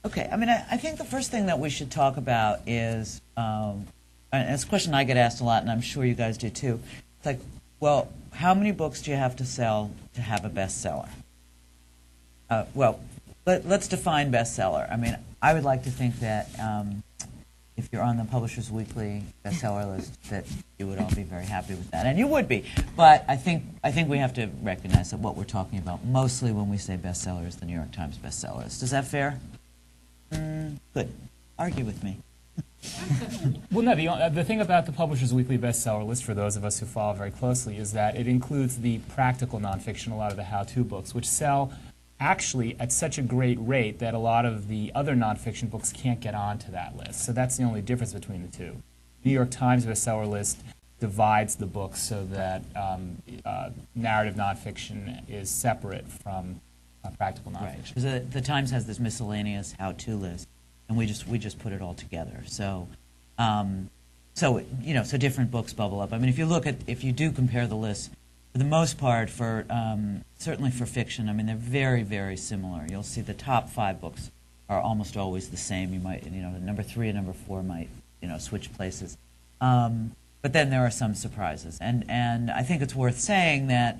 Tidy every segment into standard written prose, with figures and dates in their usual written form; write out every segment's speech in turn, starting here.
Okay, I mean, I think the first thing that we should talk about is, and it's a question I get asked a lot, and I'm sure you guys do too. It's like, well, how many books do you have to sell to have a bestseller? Well, let's define bestseller. I mean, I would like to think that if you're on the Publishers Weekly bestseller list, that you would all be very happy with that, and you would be. But I think we have to recognize that what we're talking about mostly when we say bestseller is the New York Times bestseller list. Is that fair? Good. Argue with me. Well, no, the thing about the Publishers Weekly bestseller list, for those of us who follow very closely, is that it includes the practical nonfiction, a lot of the how-to books, which sell actually at such a great rate that a lot of the other nonfiction books can't get onto that list. So that's the only difference between the two. New York Times bestseller list divides the books so that narrative nonfiction is separate from practical nonfiction. Right. Because the Times has this miscellaneous how-to list, and we just put it all together. So, so different books bubble up. I mean, if you do compare the lists, for the most part, for certainly for fiction, I mean, they're very, very similar. You'll see the top 5 books are almost always the same. You might, number 3 and number 4 might, switch places. But then there are some surprises, and I think it's worth saying that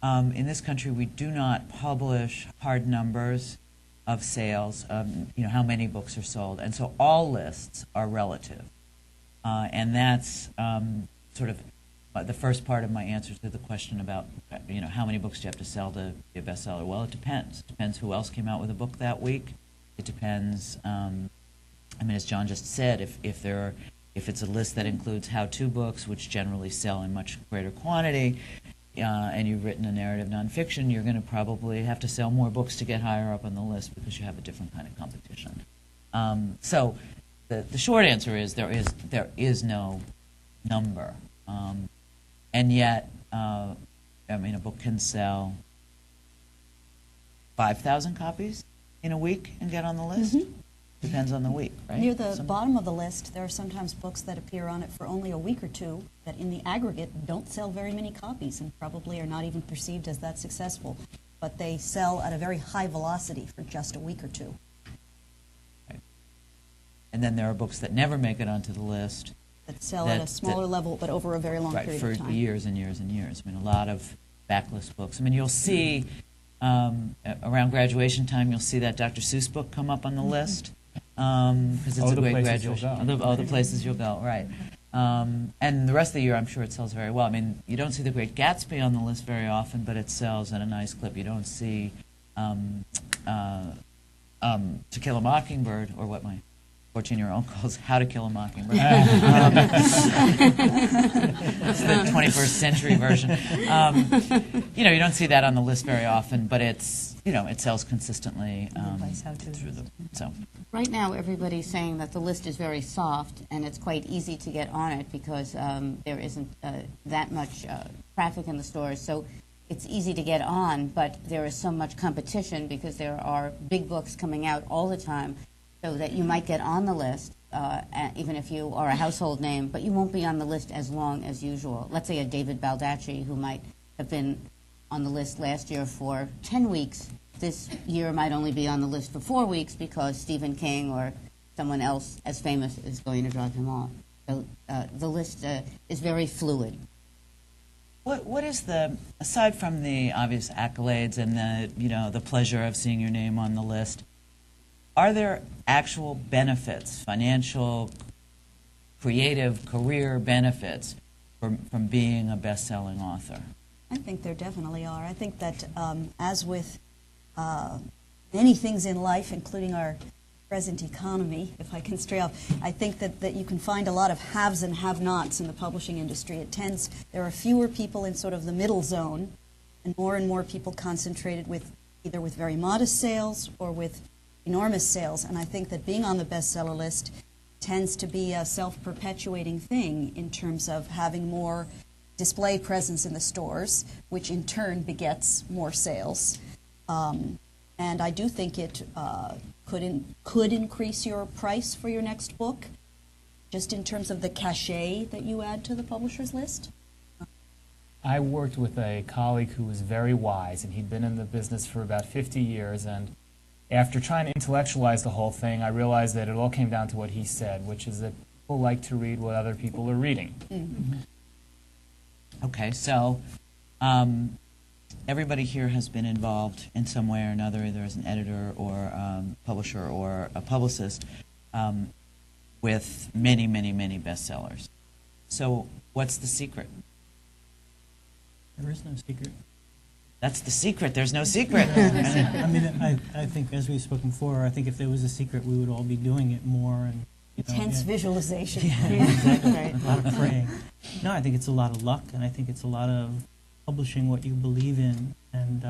in this country we do not publish hard numbers of sales, how many books are sold, and so all lists are relative, and that's sort of the first part of my answer to the question about, how many books do you have to sell to be a bestseller? Well, it depends. It depends who else came out with a book that week. It depends. As John just said, if it's a list that includes how-to books, which generally sell in much greater quantity, and you've written a narrative nonfiction, you're going to probably have to sell more books to get higher up on the list because you have a different kind of competition. So the short answer is there is no number. And yet, a book can sell 5,000 copies in a week and get on the list. Mm-hmm. Depends on the week, right? Near the bottom of the list, there are sometimes books that appear on it for only a week or two that in the aggregate don't sell very many copies and probably are not even perceived as that successful. But they sell at a very high velocity for just a week or two. Right. And then there are books that never make it onto the list. That sell at a smaller level, but over a very long period of time. Right, for years and years and years. I mean, a lot of backlist books. I mean, you'll see, around graduation time, you'll see that Dr. Seuss book come up on the list. Because it's a great graduation. All the places you'll go, right. And the rest of the year, I'm sure it sells very well. I mean, you don't see The Great Gatsby on the list very often, but it sells at a nice clip. You don't see To Kill a Mockingbird, or what my 14-year-old calls How to Kill a Mockingbird. It's the 21st century version. You don't see that on the list very often, but it's, it sells consistently through the, so. Right now, everybody's saying that the list is very soft, and it's quite easy to get on it because there isn't that much traffic in the stores. So it's easy to get on, but there is so much competition because there are big books coming out all the time, so that you might get on the list, even if you are a household name, but you won't be on the list as long as usual. Let's say a David Baldacci, who might have been on the list last year for 10 weeks, this year might only be on the list for 4 weeks because Stephen King or someone else as famous is going to drop him off. So the list is very fluid. What is aside from the obvious accolades and the pleasure of seeing your name on the list, are there actual benefits, financial, creative, career benefits from being a best-selling author? I think there definitely are. I think that as with many things in life, including our present economy, if I can stray off, I think that you can find a lot of haves and have-nots in the publishing industry. There are fewer people in sort of the middle zone, and more people concentrated either with very modest sales or with enormous sales. And I think that being on the bestseller list tends to be a self-perpetuating thing in terms of having more display presence in the stores, which in turn begets more sales. And I do think it could increase your price for your next book, just in terms of the cachet that you add to the publisher's list. I worked with a colleague who was very wise, and he'd been in the business for about 50 years, and after trying to intellectualize the whole thing, I realized that it all came down to what he said, which is that people like to read what other people are reading. Okay, so everybody here has been involved in some way or another, either as an editor or publisher or a publicist, with many, many, many bestsellers. So what's the secret? There is no secret. That's the secret. There's no secret. I mean, I think, as we've spoken before, I think if there was a secret, we would all be doing it more. And Intense visualization. Yeah, exactly. A lot of praying. No, I think it's a lot of luck, and I think it's a lot of publishing what you believe in. And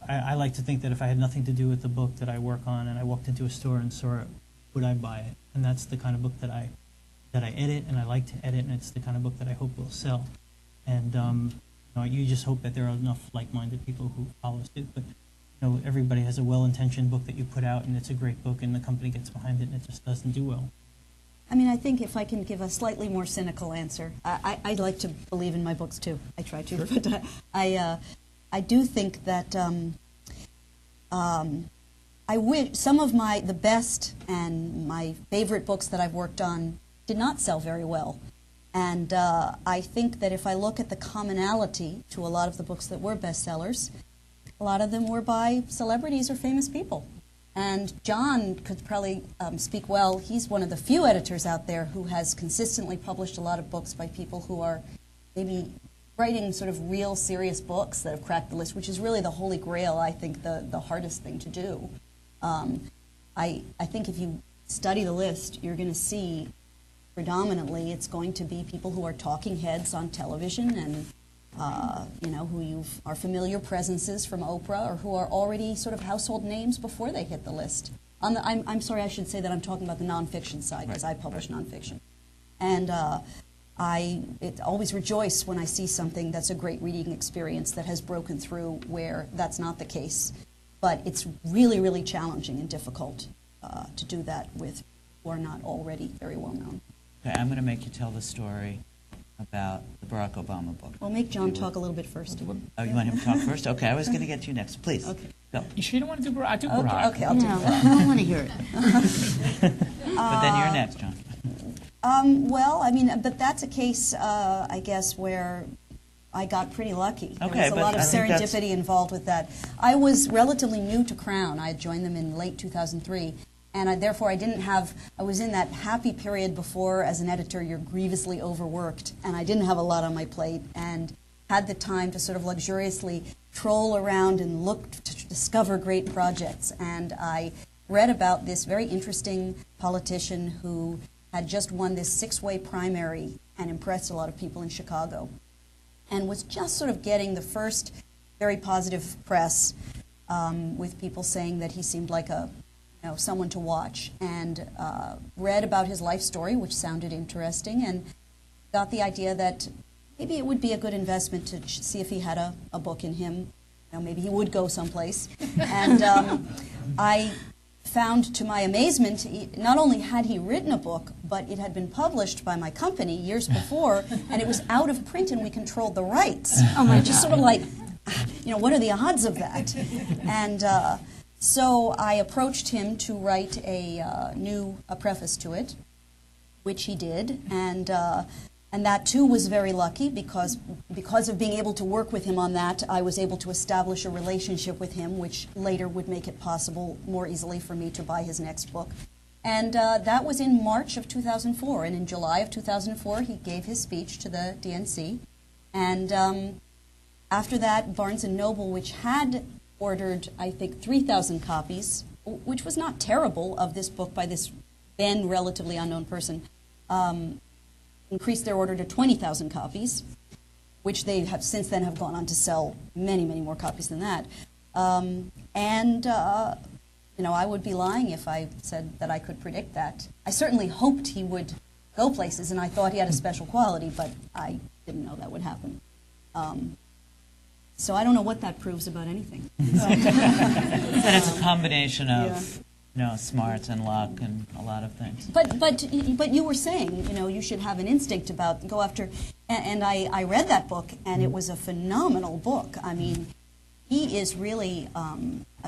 I like to think that if I had nothing to do with the book that I work on, and I walked into a store and saw it, would I buy it? And that's the kind of book that I edit, and I like to edit, and it's the kind of book that I hope will sell. And you just hope that there are enough like-minded people who follow suit. But everybody has a well-intentioned book that you put out, and it's a great book, and the company gets behind it, and it just doesn't do well. I mean, I think if I can give a slightly more cynical answer, I like to believe in my books too. I try to, sure. But I do think that I wish some of the best and my favorite books that I've worked on did not sell very well. And I think that if I look at the commonality to a lot of the books that were bestsellers, a lot of them were by celebrities or famous people. And John could probably speak well. He's one of the few editors out there who has consistently published a lot of books by people who are maybe writing sort of real serious books that have cracked the list, which is really the holy grail, I think, the hardest thing to do. I think if you study the list, you're going to see predominantly it's going to be people who are talking heads on television and who are familiar presences from Oprah, or who are already sort of household names before they hit the list. I'm sorry, I should say that I'm talking about the nonfiction side, because I publish nonfiction. And I always rejoice when I see something that's a great reading experience that has broken through where that's not the case. But it's really, really challenging and difficult to do that with who are not already very well known. Okay, I'm going to make you tell the story about the Barack Obama book. Well, make John talk a little bit first. Oh, you want him to talk first? Okay, I was going to get to you next. Please, okay. Go. You sure you don't want to do Barack? I do Barack. Okay, I'll do No, Barack. I don't want to hear it. But then you're next, John. Well, I mean, but that's a case, I guess, where I got pretty lucky. There Okay, was a but lot of I think that's- serendipity involved with that. I was relatively new to Crown. I had joined them in late 2003. And therefore, I was in that happy period before, as an editor, you're grievously overworked. And I didn't have a lot on my plate and had the time to sort of luxuriously troll around and look to discover great projects. And I read about this very interesting politician who had just won this 6-way primary and impressed a lot of people in Chicago, and was just sort of getting the first very positive press with people saying that he seemed like someone to watch, and read about his life story, which sounded interesting, and got the idea that maybe it would be a good investment to see if he had a book in him. Maybe he would go someplace. And I found, to my amazement, not only had he written a book, but it had been published by my company years before, and it was out of print, and we controlled the rights. Oh my! Just sort of like, what are the odds of that? And so I approached him to write a preface to it, which he did, and that too was very lucky because of being able to work with him on that, I was able to establish a relationship with him, which later would make it possible more easily for me to buy his next book. And that was in March of 2004, and in July of 2004 he gave his speech to the DNC, and after that Barnes & Noble, which had ordered, I think, 3,000 copies, which was not terrible, of this book by this then relatively unknown person, increased their order to 20,000 copies, which they have since then have gone on to sell many, many more copies than that. I would be lying if I said that I could predict that. I certainly hoped he would go places, and I thought he had a special quality, but I didn't know that would happen. So I don't know what that proves about anything. That it's a combination of smarts and luck and a lot of things. But you were saying, you should have an instinct about go after, and I read that book, and it was a phenomenal book. I mean, he is really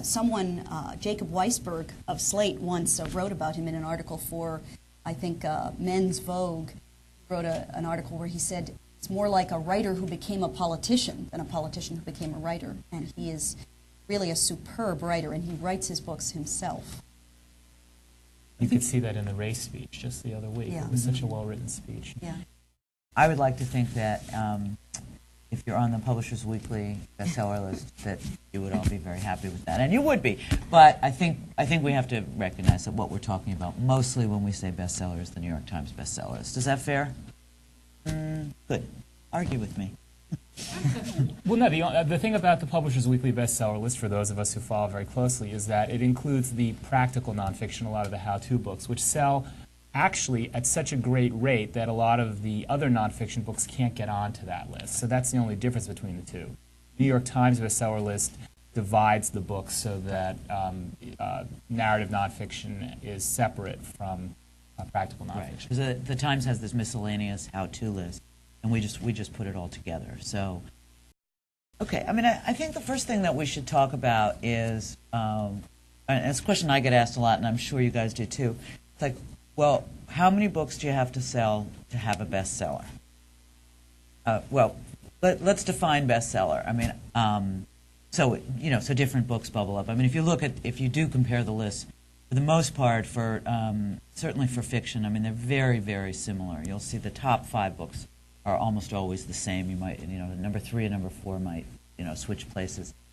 someone, Jacob Weisberg of Slate once wrote about him in an article for, I think, Men's Vogue. He wrote an article where he said, it's more like a writer who became a politician than a politician who became a writer. And he is really a superb writer, and he writes his books himself. You could see that in the race speech just the other week. Yeah. It was such a well-written speech. Yeah. I would like to think that if you're on the Publishers Weekly bestseller list, that you would all be very happy with that, and you would be. But I think we have to recognize that what we're talking about mostly when we say bestseller is the New York Times bestseller list. Is that fair? Good. Argue with me. Well, no, the thing about the Publishers Weekly bestseller list, for those of us who follow very closely, is that it includes the practical nonfiction, a lot of the how-to books, which sell actually at such a great rate that a lot of the other nonfiction books can't get onto that list. So that's the only difference between the two. New York Times bestseller list divides the books so that narrative nonfiction is separate from practical nonfiction. Because the Times has this miscellaneous how-to list, and we just put it all together. So, okay, I mean, I think the first thing that we should talk about is, and it's a question I get asked a lot, and I'm sure you guys do too. It's like, well, how many books do you have to sell to have a bestseller? Well, let's define bestseller. I mean, so different books bubble up. I mean, if you do compare the lists, for the most part, for certainly for fiction, I mean, they're very, very similar. You'll see the top 5 books are almost always the same. You might, number 3 and number 4 might, switch places.